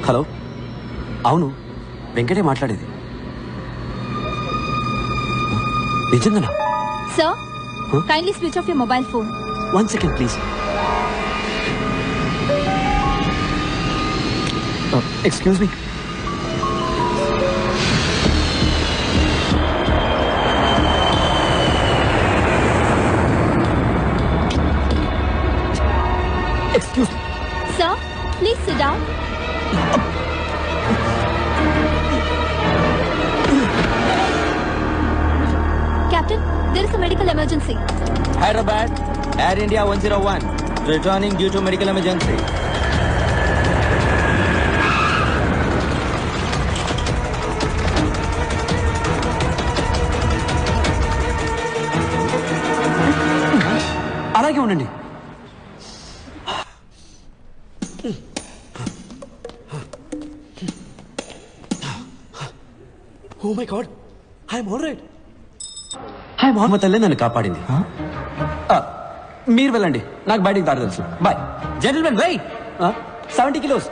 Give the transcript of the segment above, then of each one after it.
Hello, అవును వెంకటే మాట్లాడేది. నిజంగానా? Sir, kindly switch off your mobile phone. 1 second please. Excuse me. Excuse me. Sir, please sit down. Captain, there is a medical emergency. Hyderabad, Air India 101, returning due to medical emergency. అలాగే ఉండండి. Oh my God, I'm all right. మా తల్లి నన్ను కాపాడింది. మీరు వెళ్ళండి, నాకు బయటికి దారి తెలుసు. బాయ్. Gentlemen wait. 70 kilos.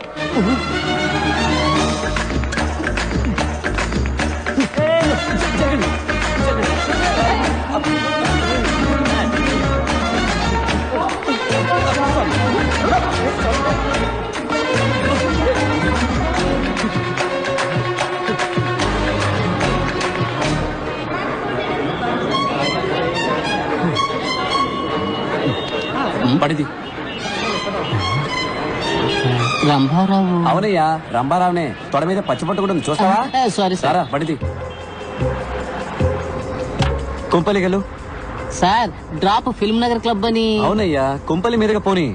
పడిది. రంభారావు. అవునయ్యా, రంభారావునే. తొడ మీద పచ్చిపట్టు కూడా ఉంది, చూస్తావా? సారీ సారా పడిది. కుంపలిగలు. Sir, drop Film Nagar club అని. అవునయ్యా, కుంపలి మీదుగా పోనీ.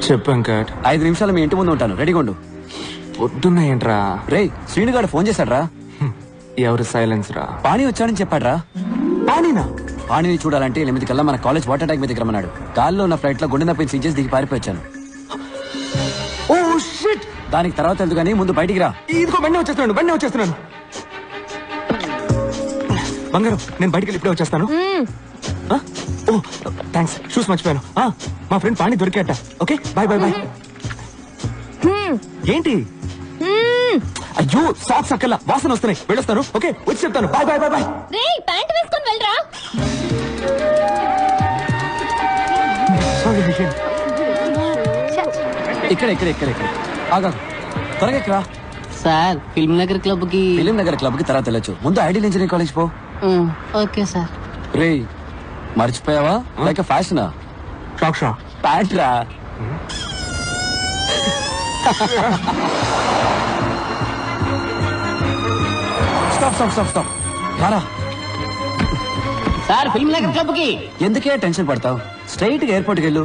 చెప్పు వెంకట్. 5 నిమిషాలు మీ ఇంటి ముందు ఉంటాను, రెడీగా ఉండు. పొద్దున్న ఏంట్రా? రే, శ్రీనుగాడు ఫోన్ చేశాడ్రా. ఎవరు సైలెన్స్ రా? పాణి వచ్చాడని చెప్పాడ్రా. పానీనా? పాణిని చూడాలంటే 8 కల్లా మన కాలేజ్ వాటర్ ట్యాంక్ మీదకి రమ్మన్నాడు. గాల్లో ఉన్న ఫ్లైట్ లో గుండె నొప్పిని సీజెస్ దిగి పారిపోయాను. Oh shit. దానికి తర్వాత వెళ్తూ కానీ ముందు బయటికి రా. ఇదిగో బండి వచ్చేస్తున్నాను. బంగారం, నేను బయటికి ఇప్పుడే వచ్చేస్తాను. ఓ థ్యాంక్స్, షూస్ మర్చిపోయాను. మా ఫ్రెండ్ పాణి దొరికాట. Okay, bye. ఏంటి? అయ్యో, సాక్స్ అక్కల వాసన వస్తున్నాయి, వెళ్ళొస్తాను. ఓకే, వచ్చి చెప్తాను. బాయ్. రేయ్, ప్యాంట్ వేసుకొని వెళ్ళరా. సారీ. ఇక్కడ ఆగా, త్వరగా ఎక్కరా. సార్, ఫిల్మ్ నగర్ క్లబ్ కి. ఫిలిం నగర్ క్లబ్ కి తర్వాత వెళ్ళొచ్చు. ముందు ఐడియల్ ఇంజనీరింగ్ కాలేజ్ పో. Okay sir. రే, మర్చిపోయావా? లేక ఫ్యాషనా? సాక్షా ప్యాంట్ రా. స్టాప్. రారా. సార్, ఫిల్మ్ నగర్ క్లబ్ కి. ఎందుకే టెన్షన్ పడతావు? స్ట్రైట్ గా ఎయిర్పోర్ట్ కి వెళ్ళు.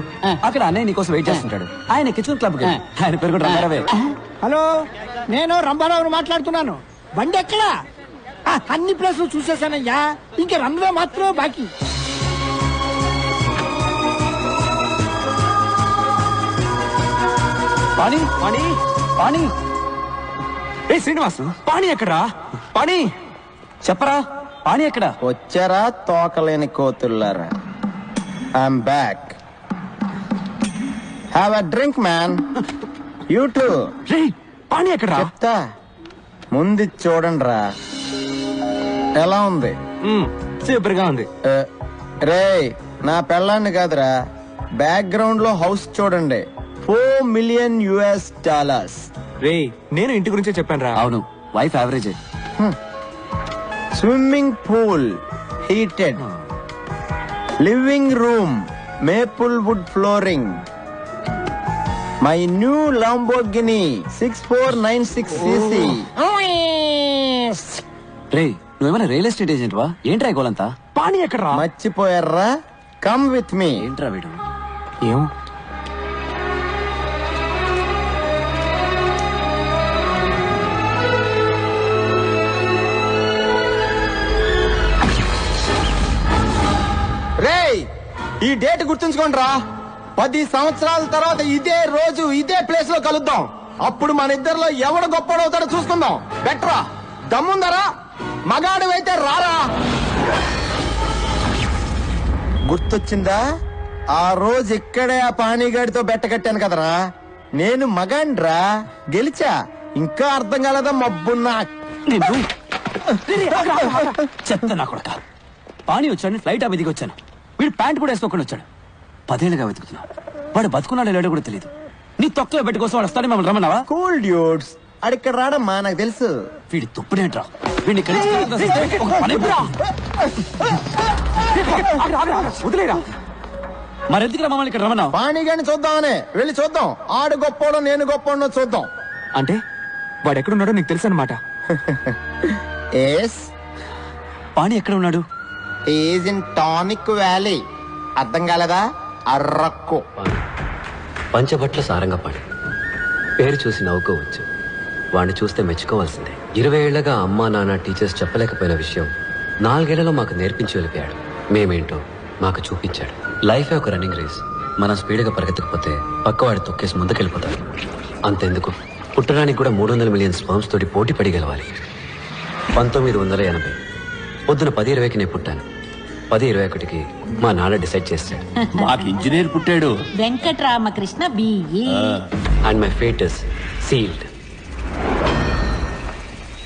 అక్కడ అన్నయ్య నీకోసం వెయిట్ చేస్తుంటాడు. ఆయన కిచెన్ క్లబ్ కి. ఆయన పేరు కూడా రంగారావే. హలో, నేను రంభారావుని మాట్లాడుతున్నాను. బండి ఎక్కడా? అన్ని ప్లేసులు చూసేసానయ్యా, ఇంకా రన్వే మాత్రమే బాకీ. పాణి. ఏ శ్రీనివాస్, పాణి ఎక్కడా? పాణి చెప్పరా, పాణి ఎక్కడ? వచ్చారా తోకలేని కోతుల్లారా? I'm back. Have a drink man. You too. రే, పాణి ఎక్కడా? చెప్తా, ముందు చూడండి రా. ఎలా ఉంది? సూపర్ గా ఉంది. రే, నా పెళ్ళాన్ని కాదురా, బ్యాక్గ్రౌండ్ లో హౌస్ చూడండి. $4 million. రే, నేను ఇంటి గురించే చెప్పాను రా. అవును, wife average. Swimming pool heated, living room maple wood flooring, my new Lamborghini 6496cc. రే, నువ్వేమైనా రియల్ ఎస్టేట్ ఏజెంట్ వా? ఏంట్రా గోలంతా? పాణి ఎక్కడా? మర్చిపోయారా? Come with me. ఏంట్రా వీడు? ఏం రేయ్, ఈ డేట్ గుర్తుంచుకోండి రా. 10 సంవత్సరాల తర్వాత ఇదే రోజు ఇదే ప్లేస్ లో కలుద్దాం. అప్పుడు మన ఇద్దరిలో ఎవడు గొప్పడవుతాడో చూసుకుందాం. బెటరా? దమ్ముందరా మగాడివైతే రారా. గుర్తొచ్చిందా? ఆ రోజు ఇక్కడే ఆ పానీగాడితో బెట్ట కట్టాను కదరా. నేను మగాండ్రా, గెలిచా. ఇంకా అర్థం కాలేదా మబ్బున్నా? చెత్త నా కొడక. పానీ వచ్చాడు, ఫ్లైట్ అవి దిగి వచ్చాను. వీడు ప్యాంట్ కూడా వేసుకోకుండా వచ్చాడు. 10 ఏళ్ళుగా వెతుకుతున్నావు. వాడు బతుకున్నాడు లేడో కూడా తెలియదు. నీ తొక్కలో బెట్ట కోసం వాడు వస్తాడని మమ్మల్ని రమ్మన్నావా? కూల్ డ్యూడ్స్, అడిక్కడ రాడమ్మా నాకు తెలుసు. వీడి తుప్పుడేంట్రా? వీడిని వదిలేరా. మరెందుకురా మమ్మల్ని ఇక్కడ రమ్మన్నావు? పానీగాడిని చూద్దామనే వెళ్ళి చూద్దాం. ఆడు గొప్పోడో నేను గొప్పోడో చూద్దాం. అంటే వాడు ఎక్కడున్నాడో నీకు తెలుసు అనమాట. ఎస్, పానీ ఎక్కడ ఉన్నాడు? Is in tonic valley. అర్థం కాలేదా? అర్రక్కు. పంచబట్ల సారంగపాణి పేరు చూసి నవ్వుకోవచ్చు, వాడిని చూస్తే మెచ్చుకోవాల్సిందే. 20 ఏళ్లగా అమ్మా నాన్న టీచర్స్ చెప్పలేకపోయిన విషయం 4 ఏళ్లలో మాకు నేర్పించి వెళ్ళిపోయాడు. మేమేంటో మాకు చూపించాడు. లైఫే ఒక రన్నింగ్ రేస్. మనం స్పీడ్గా పరిగెత్తకపోతే పక్కవాడి తొక్కేసి ముందుకెళ్ళిపోతాడు. అంతెందుకు, పుట్టడానికి కూడా 300 మిలియన్ స్పర్మ్స్ తోటి పోటీ పడి గెలవాలి. 1980 పొద్దున 10:20కి నేను పుట్టాను. 10:21కి మా నాన్న డిసైడ్ చేశాడు. మాకు ఇంజనీర్ పుట్టాడు. Venkataramakrishna BE. And my fate is sealed.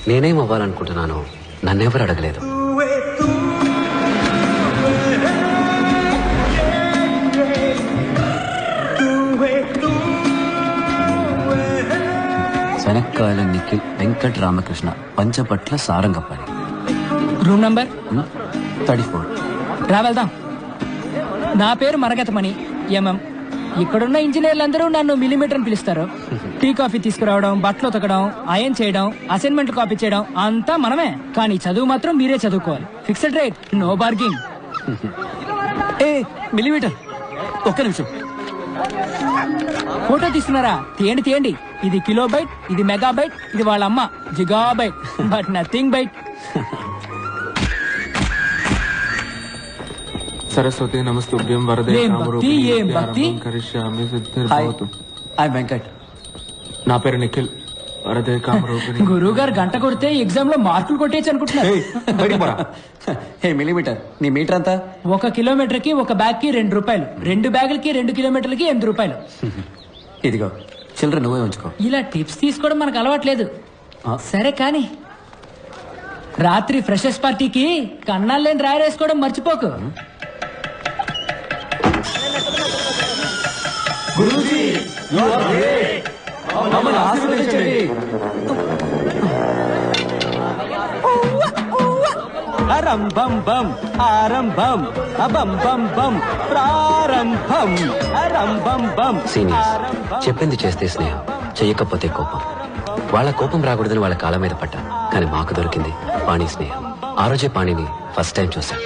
నేనేం అవ్వాలనుకుంటున్నానో నన్నెవరు అడగలేదు. శనక్కాయల నిఖిల్ వెంకట రామకృష్ణ పంచపట్ల సారంగపాణి. Room number 34. రా వెళ్దాం. నా పేరు మరగతమణి ఎంఎం. ఇక్కడున్న ఇంజనీర్లందరూ నన్ను మిల్లీమీటర్ అని పిలుస్తారు. టీ కాఫీ తీసుకురావడం, బట్టలు ఉతకడం, అయన్ చేయడం, అసైన్మెంట్ కాపీ చేయడం అంతా మనమే. కానీ చదువు మాత్రం మీరే చదువుకోవాలి. Fixed rate, no bargaining. ఏ మిల్లీమీటర్, ఒక్క నిమిషం. ఫోటో తీస్తున్నారా? తీయండి తీయండి. ఇది కిలోబైట్, ఇది మెగాబైట్, ఇది వాళ్ళ అమ్మ gigabyte, but nothing bite. Saraswati నమస్తుభ్యం వరదే. ఏం భక్తి, ఏం భక్తి. Hi, I Venkat. నా పేరు నిఖిల్. వరదే కామరూపిణి. గురువు గారు గంట కొడితే ఎగ్జామ్ లో మార్కులు కొట్టేయచ్చు అనుకుంటున్నారు. హే మిల్లీమీటర్, నీ మీటర్ అంతా? 1 కిలోమీటర్ కి 1 బ్యాగ్ కి 2 రూపాయలు, 2 బ్యాగులకి 2 కిలోమీటర్లకి 8 రూపాయలు. ఇదిగో చిల్లర నువ్వే ఉంచుకో. ఇలా టిప్స్ తీసుకోవడం మనకు అలవాట్లేదు. సరే కానీ రాత్రి ఫ్రెషర్స్ పార్టీకి కన్నాలేని రాయరేసుకోవడం మర్చిపోకు. ఆరంభం బం ఆరంభం అబం బం బం ప్రారంభం ఆరంభం బం. సీనియర్స్ చెప్పింది చేస్తే స్నేహం, చెయ్యకపోతే కోపం. వాళ్ళ కోపం రాకూడదని వాళ్ళ కాళ్ళ మీద పడ్డా. కానీ మాకు దొరికింది పాణి స్నేహం. ఆ రోజే పాణిని ఫస్ట్ టైం చూశాను.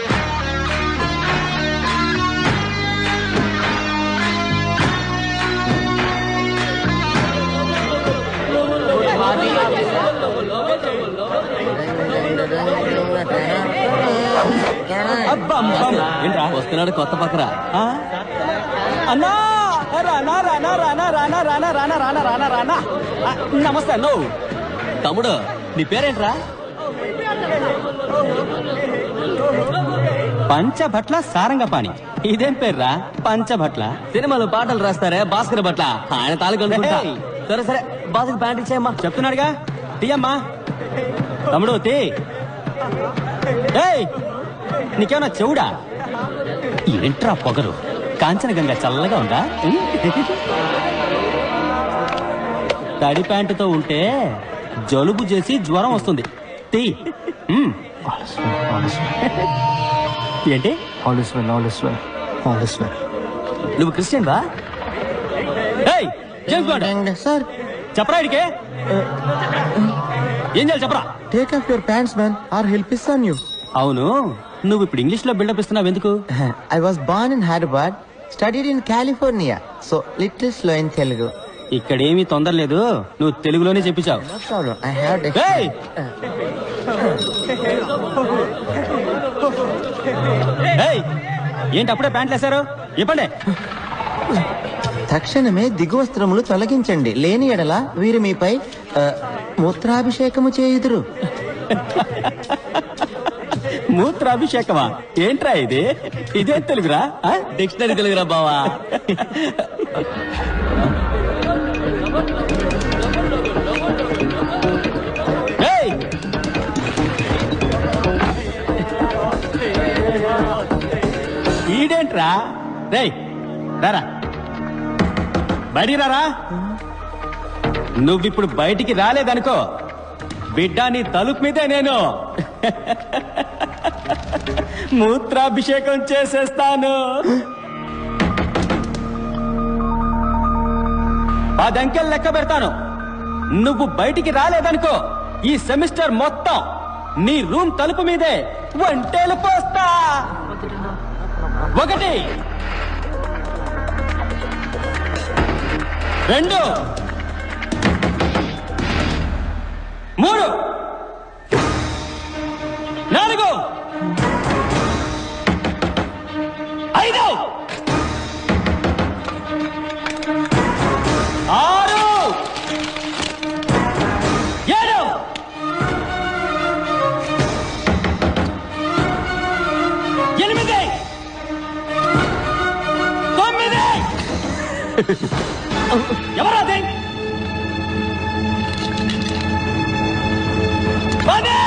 ఏంట్రా వస్తున్నాడు కొత్త పక్కరా? అన్నా రానా రానా రానా రానా రానా రానా రానా రానా రానా. నమస్తే అన్నో. తమ్ముడు నీ పేరేంట్రా? పంచభట్ల సారంగపాణి. ఇదేం పేర్రా పంచభట్ల? సినిమాలో పాటలు రాస్తారే భాస్కర్ భట్ల, ఆయన తాలూకా. సరే సరే, బాసుకు ప్యాంట్ ఇచ్చేయమ్మా. చెప్తున్నాడుగా, తీయమ్మా. తమ్ముడు తీ. నీకేమన్నా చెవుడా? ఏంట్రా పొగరు? కాంచనగంగా చల్లగా ఉందా? తడి ప్యాంటుతో ఉంటే జలుబు చేసి జ్వరం వస్తుంది. తీ. ఏంటి? నువ్వు క్రిస్టియన్ వా? సార్ చెప్పరా ఇడికే? ఏం చేయాలి చెప్పరా? Take off your pants man, or help ఇస్తాను యూ. అవును, నువ్వు ఇప్పుడు ఇంగ్లీష్ లో బిల్డప్ ఇస్తున్నావు ఎందుకు? I was born in Hyderabad, studied in California, so little slow in Telugu. ఇక్కడ ఏమీ తొందర లేదు, నువ్వు తెలుగులోనే చెప్పించావు. No problem, I have to. ఏంటి అప్పుడే ప్యాంట్లు వేశారు? ఇవ్వండి. తక్షణమే దిగు వస్త్రములు తొలగించండి, లేని ఎడల వీరు మీపై మూత్రాభిషేకము చేయుదురు. మూత్రాభిషేకమా ఏంట్రా ఇది? ఇదే తెలుగురా? డిక్షనరీ తెలుగురా బావా. ఏయ్! ఈడేంట్రా? రేయ్ రారా, బయటికి రారా. నువ్విప్పుడు బయటికి రాలేదనుకో, బిడ్డ నీ తలుపు మీదే నేను మూత్రాభిషేకం చేసేస్తాను. 10 అంకెలు లెక్క పెడతాను. నువ్వు బయటికి రాలేదనుకో, ఈ సెమిస్టర్ మొత్తం నీ రూమ్ తలుపు మీదే వంటేలు పోస్తా. 1 2 3 4 5 6 7 8 9 ఎవరాది? 10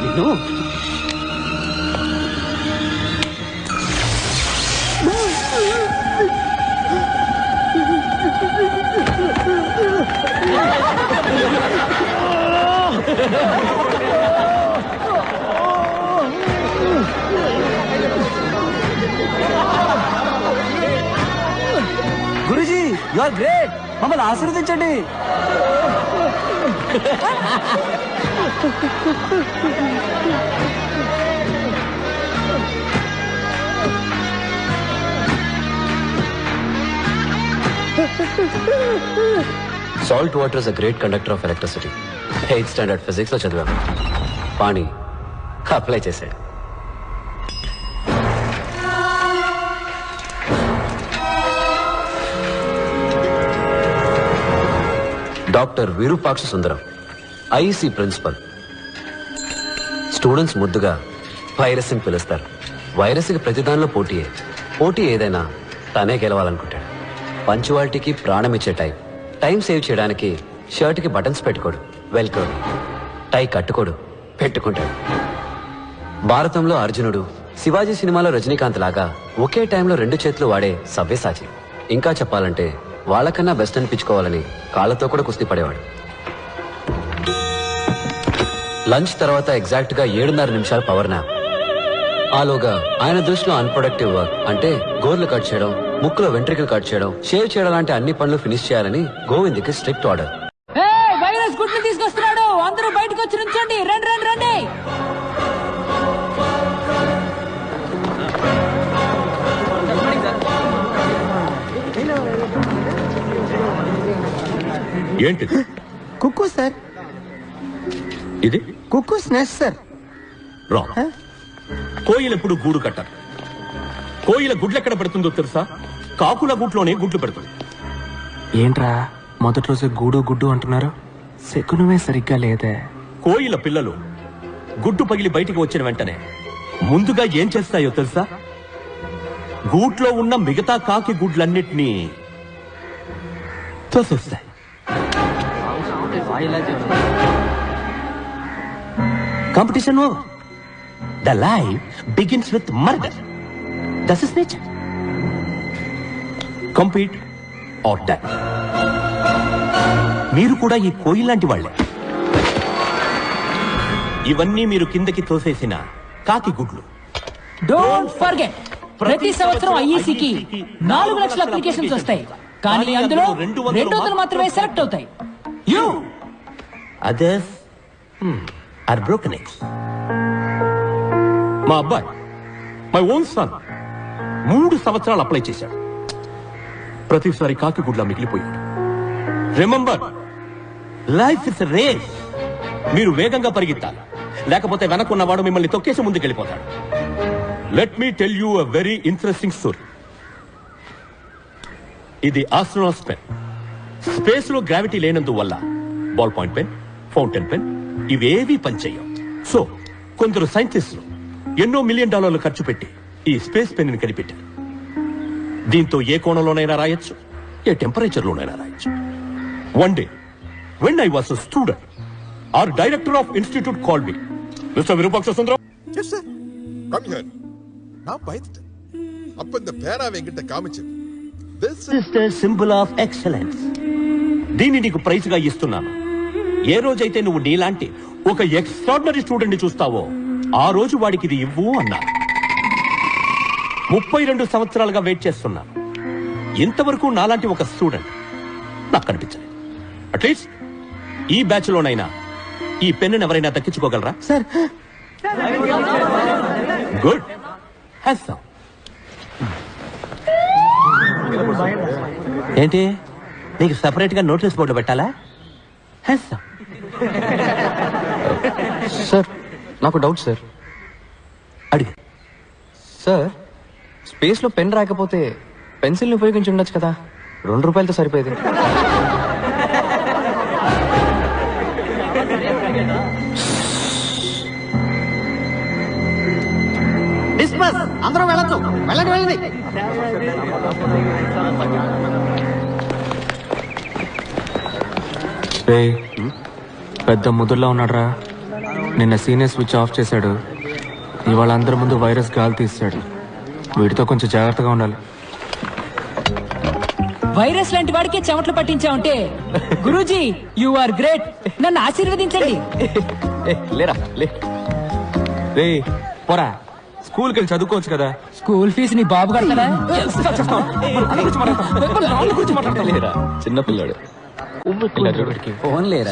నిన్ను గురుజీ, యు ఆర్ గ్రేట్. మమ్మల్ని ఆశీర్వదించండి. Salt water is a great conductor of electricity. 8th standard physics లో చదివాము. పాణి అప్లై చేశాడు. Doctor Virupaksha Sundaram, IEC principal. Students ముద్దుగా వైరస్ అని పిలుస్తారు. వైరస్కి ప్రతిదానిలో పోటీయే. పోటీ ఏదైనా తనే గెలవాలనుకుంటాడు. పంచువాలిటీకి ప్రాణం ఇచ్చే టైప్. టైం సేవ్ చేయడానికి షర్ట్కి బటన్స్ పెట్టుకోడు, వెల్క్రో. టై కట్టుకోడు, పెట్టుకుంటాడు. భారతంలో అర్జునుడు, శివాజీ సినిమాలో రజనీకాంత్ లాగా ఒకే టైంలో 2 చేతులు వాడే సవ్యసాచి. ఇంకా చెప్పాలంటే వాళ్ళకన్నా బెస్ట్ అనిపించుకోవాలని కాళ్ళతో కూడా కుస్తీ పడేవాడు. లంచ్ తర్వాత ఎగ్జాక్ట్ గా 7:30 నిమిషాలు పవర్ నాప్. ఆలోగా ఆయన దృష్టిలో అన్ప్రొడక్టివ్ వర్క్ అంటే గోర్లు కట్ చేయడం, ముక్కులో వెంట్రికలు కట్ చేయడం, షేవ్ చేయడం లాంటి అన్ని పనులు ఫినిష్ చేయాలని గోవింద్కి స్ట్రిక్ట్ ఆర్డర్. వైరస్ గుడ్లు తీసుకొస్తున్నాడు, అందరూ బయటకు వచ్చి నుంచోండి. రండి రండి రండి. ఏంటిది? కుక్కు సార్, ఇది కుక్కు స్నాక్స్ సార్. రాంగ్. కోయిల ఎప్పుడు గూడు కట్టదు. కోయిల గుడ్లు ఎక్కడ పెడుతుందో తెలుసా? కాకుల గుట్లోనే గుడ్లు పెడుతుంది. ఏంట్రా మొదటి రోజు గూడు గుడ్డు అంటున్నారు? శకునమే సరిగ్గా లేదే. కోయిల పిల్లలు గుడ్డు పగిలి బయటికి వచ్చిన వెంటనే ముందుగా ఏం చేస్తాయో తెలుసా? గూట్లో ఉన్న మిగతా కాకి గుడ్లన్నిటినీ తోసేస్తాయి. Competition the life begins with murder. That is nature. Compete or die. మీరు కూడా ఈ కోయిల్ లాంటి వాళ్ళే. ఇవన్నీ మీరు కిందకి తోసేసిన కాకి గుడ్లు. డోంట్ ఫర్గెట్, ప్రతి సంవత్సరం ఐఈసీకి 4 లక్షల అప్లికేషన్స్ వస్తాయి, కానీ అందులో 200 మాత్రమే సెలెక్ట్ అవుతాయి. You others are broken eggs. మా అబ్బాయి, మై ఓన్ సన్, 3 సంవత్సరాలు అప్లై చేశాడు. ప్రతిసారి కాకి గుడ్లా మిగిలిపోయాడు. Remember, life is race. మీరు వేగంగా పరిగెత్తాలి, లేకపోతే వెనకున్నవాడు మిమ్మల్ని తొక్కేసి ముందుకెళ్ళిపోతాడు. Let me tell you a very interesting story. ఇది ఆస్ట్రోనాట్స్ పెన్. స్పేస్ లో గ్రావిటీ లేనందువల్ల ball point pen, fountain pen ఇవేవీ పనిచేయవు. సో కొందరు సైంటిస్టులు ఎన్నో $1 మిలియన్ ఖర్చు పెట్టి ఈ స్పేస్ పెన్ ని కనిపెట్టారు. దీంతో ఏ కోణంలోనైనా రాయొచ్చు, ఏ టెంపరేచర్ లోనైనా రాయొచ్చు. One day when I was a student, our director of institute called me. Mr. Virupaksha Sundaram. Yes, sir. Come here. Now bite it. Up in the pera venkita kaamichadu. This is the symbol of excellence. దీన్ని నీకు praise గా ఇస్తున్నాను. ఏ రోజైతే నువ్వు నీలాంటి ఒక extraordinary student ని చూస్తావో ఆ రోజు వాడికి ఇది ఇవ్వు అన్నాను. 32 సంవత్సరాలుగా వెయిట్ చేస్తున్నాను. ఇంతవరకు నాలాంటి ఒక స్టూడెంట్ నాకు కనిపించలేదు. అట్లీస్ట్ ఈ బ్యాచ్ లోనైనా ఈ పెన్ను ఎవరైనా దక్కించుకోగలరా? Sir good. ఏంటి నీకు సెపరేట్ గా నోటీస్ బోర్డు పెట్టాలా? సార్ నాకు డౌట్ సార్. అడిగి. సార్ స్పేస్ లో పెన్ రాకపోతే పెన్సిల్ ని ఉపయోగించి ఉండొచ్చు కదా, ₹2 సరిపోయేది. డిస్పస్ అందరూ వెళ్ళొచ్చు. వెళ్ళండి వెళ్ళండి. రేయ్, పెద్ద ముదుర్లో ఉన్నాడ్రా. నిన్న సీనియర్ స్విచ్ ఆఫ్ చేశాడు, ఇవాళ అందరి ముందు వైరస్ గాలి తీస్తాడు. వీటితో కొంచెం జాగ్రత్తగా ఉండాలి. వైరస్ లాంటి వాడికి చెమటలు పట్టించావంటే గురూజీ యు ఆర్ గ్రేట్. నన్ను ఆశీర్వదించండి. లేరా లే. రే పోరా, స్కూల్కి వెళ్ళి చదువుకోవచ్చు కదా. స్కూల్ ఫీజు నీ బాబు కడతాడా? లేరా చిన్నపిల్లాడు.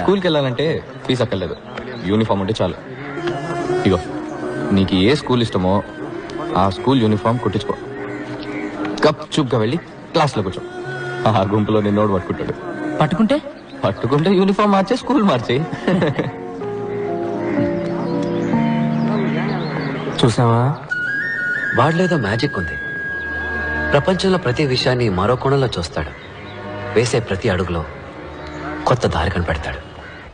స్కూల్కి వెళ్ళాలంటే ఫీజు అక్కర్లేదు, యూనిఫామ్ ఉంటే చాలు. ఇగో నీకు ఏ స్కూల్ ఇష్టమో ఆ స్కూల్ యూనిఫామ్ కుట్టించుకో. గప్ చూప్గా వెళ్ళి క్లాస్లో కూర్చో. ఆ గుంపులో నిన్నోడు పట్టుకుంటాడు. పట్టుకుంటే యూనిఫామ్ మార్చే స్కూల్ మార్చే. చూసావా, వాడిలేదో మ్యాజిక్ ఉంది. ప్రపంచంలో ప్రతి విషయాన్ని మరో కోణంలో చూస్తాడు. వేసే ప్రతి అడుగులో కొత్త దారి కనిపెడతాడు.